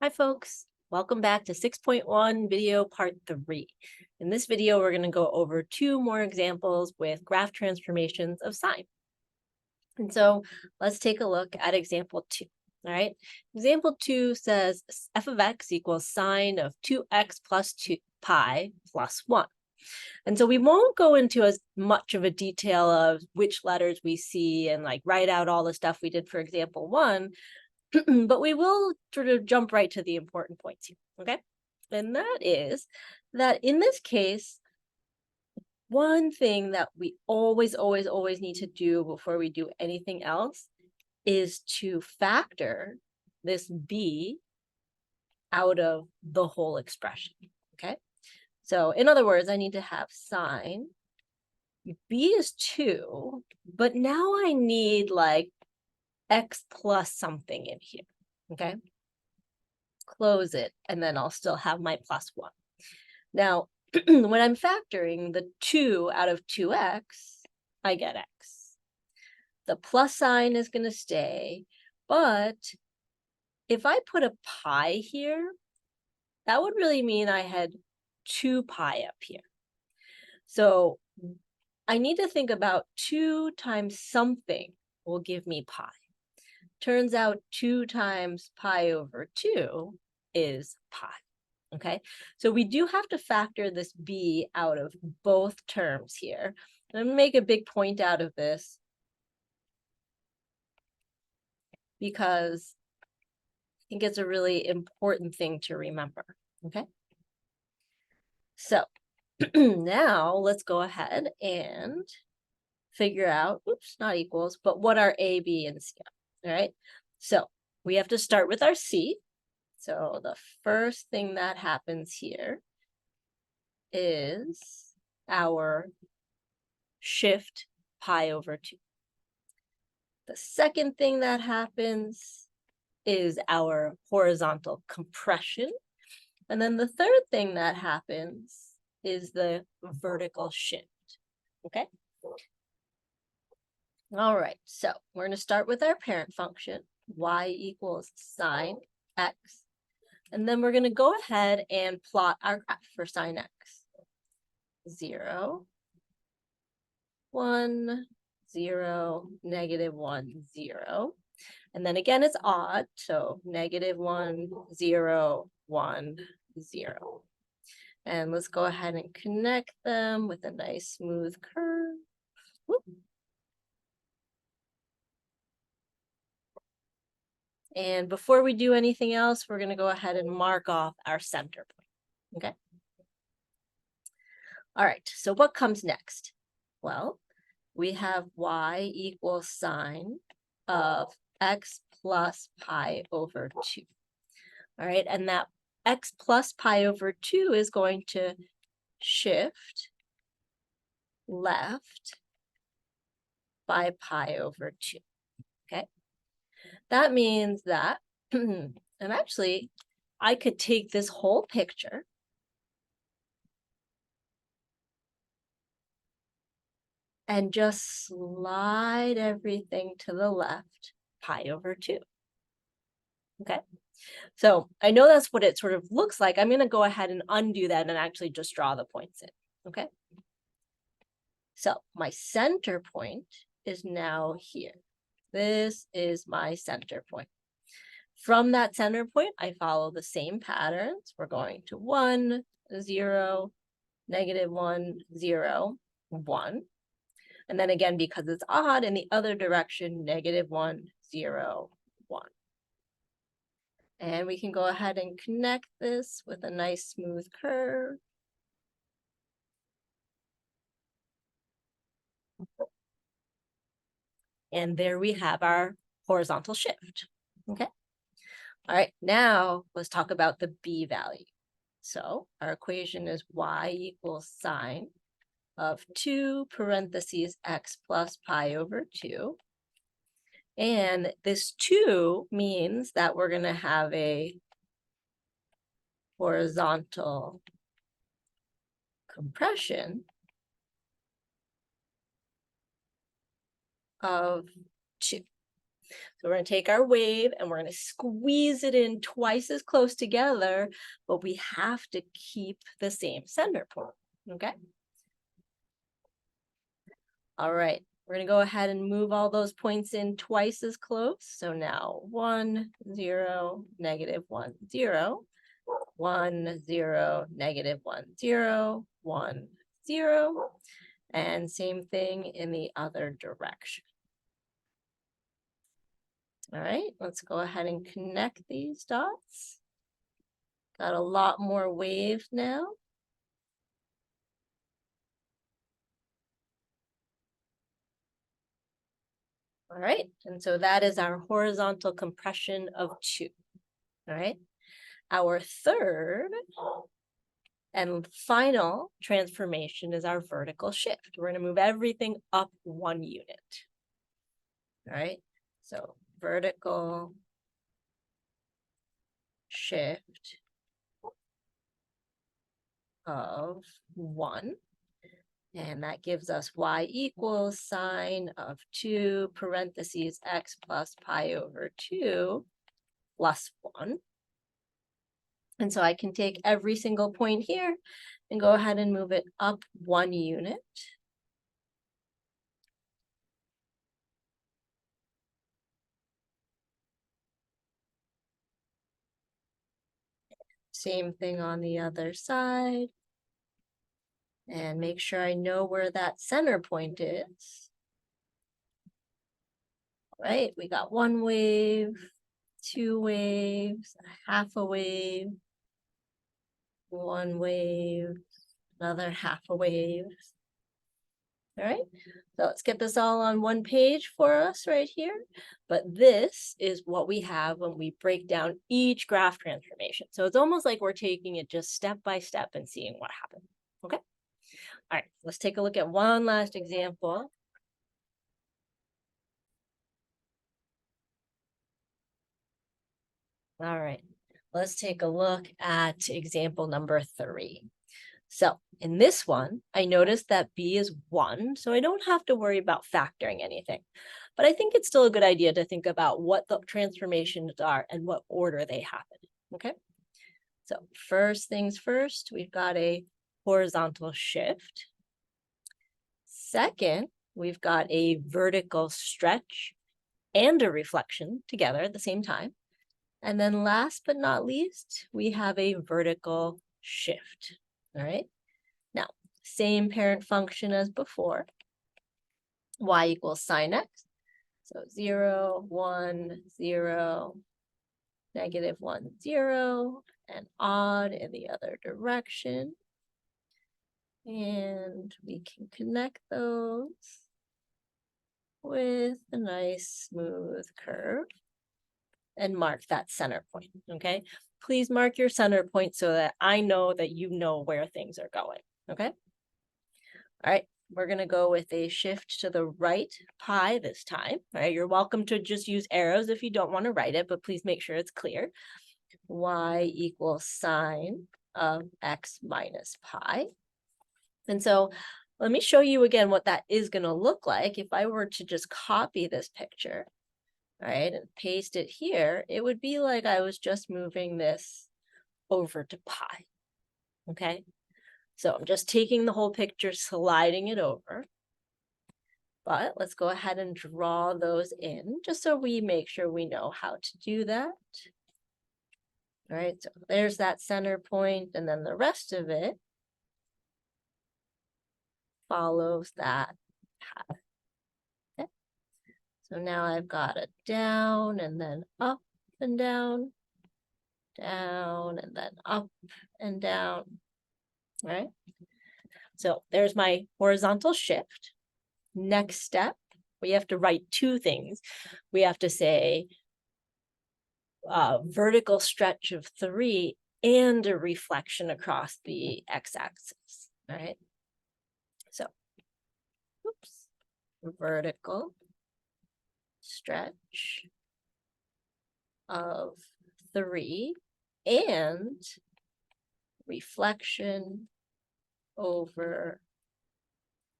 Hi folks, welcome back to 6.1 video part 3. In this video, we're going to go over 2 more examples with graph transformations of sine. And so let's take a look at example 2. All right, example 2 says f of x equals sine of 2x plus 2 pi plus 1. And so we won't go into as much of a detail of which letters we see and like write out all the stuff we did for example 1, but we will sort of jump right to the important points here, okay? And that is that in this case, one thing that we always need to do before we do anything else is to factor this b out of the whole expression, okay? So in other words, I need to have sine b is 2, but now I need like x plus something in here, okay? Close it, and then I'll still have my plus 1. Now, when I'm factoring the 2 out of 2x, I get x. The plus sign is going to stay, but if I put a pi here, that would really mean I had 2 pi up here. So I need to think about 2 times something will give me pi. Turns out 2 times pi over 2 is pi. Okay, so we do have to factor this b out of both terms here. I'm going to make a big point out of this because I think it's a really important thing to remember. Okay, so now let's go ahead and figure out, oops, not equals, but what our a, b, and c are. All right, so we have to start with our c. So the first thing that happens here is our shift pi over 2. The second thing that happens is our horizontal compression. And then the third thing that happens is the vertical shift, okay? All right, so we're going to start with our parent function, y equals sine x. And then we're going to go ahead and plot our graph for sine x. 0, 1, 0, -1, 0. And then again, it's odd, so -1, 0, 1, 0. And let's go ahead and connect them with a nice smooth curve. Whoop. And before we do anything else, we're going to go ahead and mark off our center point, okay? All right, so what comes next? Well, we have y equals sine of x plus pi over 2. All right, and that x plus pi over 2 is going to shift left by pi over 2, okay? That means that, and actually, I could take this whole picture and just slide everything to the left, pi over 2, okay? So I know that's what it sort of looks like. I'm going to go ahead and undo that and actually just draw the points in, okay? So my center point is now here. This is my center point. From that center point, I follow the same patterns. We're going to 1, 0, -1, 0, 1. And then again, because it's odd, in the other direction, -1, 0, 1. And we can go ahead and connect this with a nice smooth curve. And there we have our horizontal shift, okay? All right, now let's talk about the b value. So our equation is y equals sine of 2 parentheses x plus pi over 2. And this 2 means that we're going to have a horizontal compression of 2. So we're going to take our wave and we're going to squeeze it in twice as close together, but we have to keep the same center point, okay? All right, we're going to go ahead and move all those points in twice as close. So now 1, 0, negative 1, 0, 1, 0, negative 1, 0, 1, 0, and same thing in the other direction. All right, let's go ahead and connect these dots. Got a lot more wave now. All right, and so that is our horizontal compression of 2. All right, our third and final transformation is our vertical shift. We're going to move everything up 1 unit. All right, so vertical shift of 1. And that gives us y equals sine of 2 parentheses x plus pi over 2 plus 1. And so I can take every single point here and go ahead and move it up 1 unit. Same thing on the other side. And make sure I know where that center point is. All right, we got 1 wave, 2 waves, half a wave, 1 wave, another half a wave. All right, so let's get this all on 1 page for us right here. But this is what we have when we break down each graph transformation. So it's almost like we're taking it just step by step and seeing what happened. Okay. All right, let's take a look at one last example. All right, let's take a look at example number 3. So in this one, I noticed that b is 1, so I don't have to worry about factoring anything. But I think it's still a good idea to think about what the transformations are and what order they happen, okay? So first things first, we've got a horizontal shift. Second, we've got a vertical stretch and a reflection together at the same time. And then last but not least, we have a vertical shift, all right? Now, same parent function as before, y equals sine x. So 0, 1, 0, negative 1, 0, and odd in the other direction. And we can connect those with a nice smooth curve and mark that center point, okay? Please mark your center point so that I know that you know where things are going, okay? All right, we're gonna go with a shift to the right pi this time. All right, you're welcome to just use arrows if you don't want to write it, but please make sure it's clear. Y equals sine of x minus pi. And so let me show you again what that is gonna look like. If I were to just copy this picture, right, and paste it here, it would be like I was just moving this over to pi, okay? So I'm just taking the whole picture, sliding it over. But let's go ahead and draw those in just so we make sure we know how to do that. All right, so there's that center point, and then the rest of it follows that path. Okay. So now I've got a down and then up and down, down and then up and down. All right. So there's my horizontal shift. Next step, we have to write 2 things. We have to say vertical stretch of 3 and a reflection across the x-axis, all right? So, oops, vertical stretch of 3 and reflection over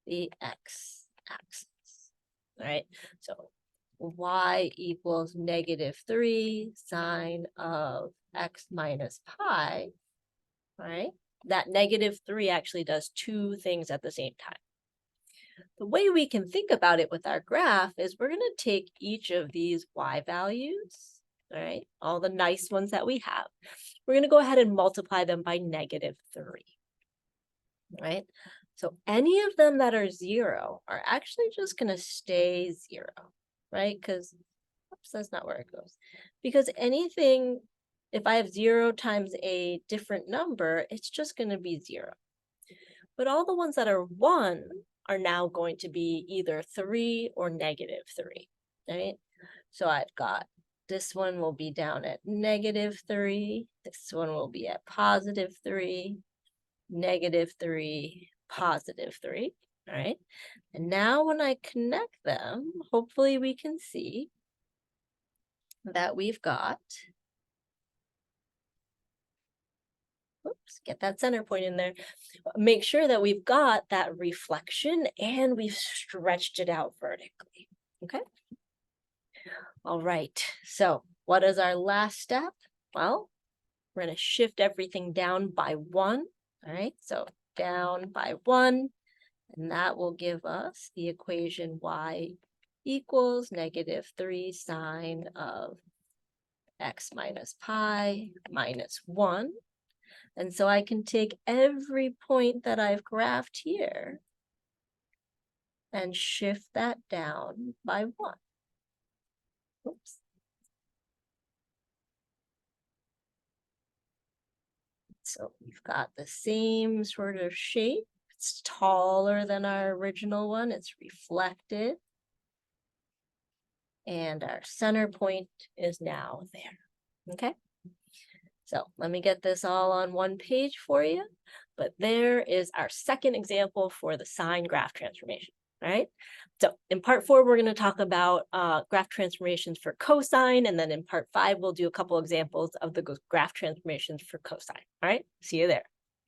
the x-axis, all right? So y equals -3 sine of x minus pi, right? That -3 actually does two things at the same time. The way we can think about it with our graph is we're going to take each of these y values, all right, all the nice ones that we have. We're going to go ahead and multiply them by -3, right? So any of them that are 0 are actually just going to stay 0, right? Because, oops, that's not where it goes. Because anything, if I have 0 times a different number, it's just going to be 0. But all the ones that are 1 are now going to be either 3 or -3, right? So I've got this one will be down at -3, this one will be at +3, -3, +3, all right? And now when I connect them, hopefully we can see that we've got, oops, get that center point in there. Make sure that we've got that reflection and we've stretched it out vertically, okay? All right, so what is our last step? Well, we're going to shift everything down by 1, all right? So down by 1, and that will give us the equation y equals -3 sine of x minus pi minus 1. And so I can take every point that I've graphed here and shift that down by 1. Oops. So we've got the same sort of shape. It's taller than our original one. It's reflected. And our center point is now there. Okay? So let me get this all on one page for you. But there is our second example for the sine graph transformation. All right. So in part 4, we're going to talk about graph transformations for cosine. And then in part 5, we'll do a couple examples of the graph transformations for cosine. All right. See you there.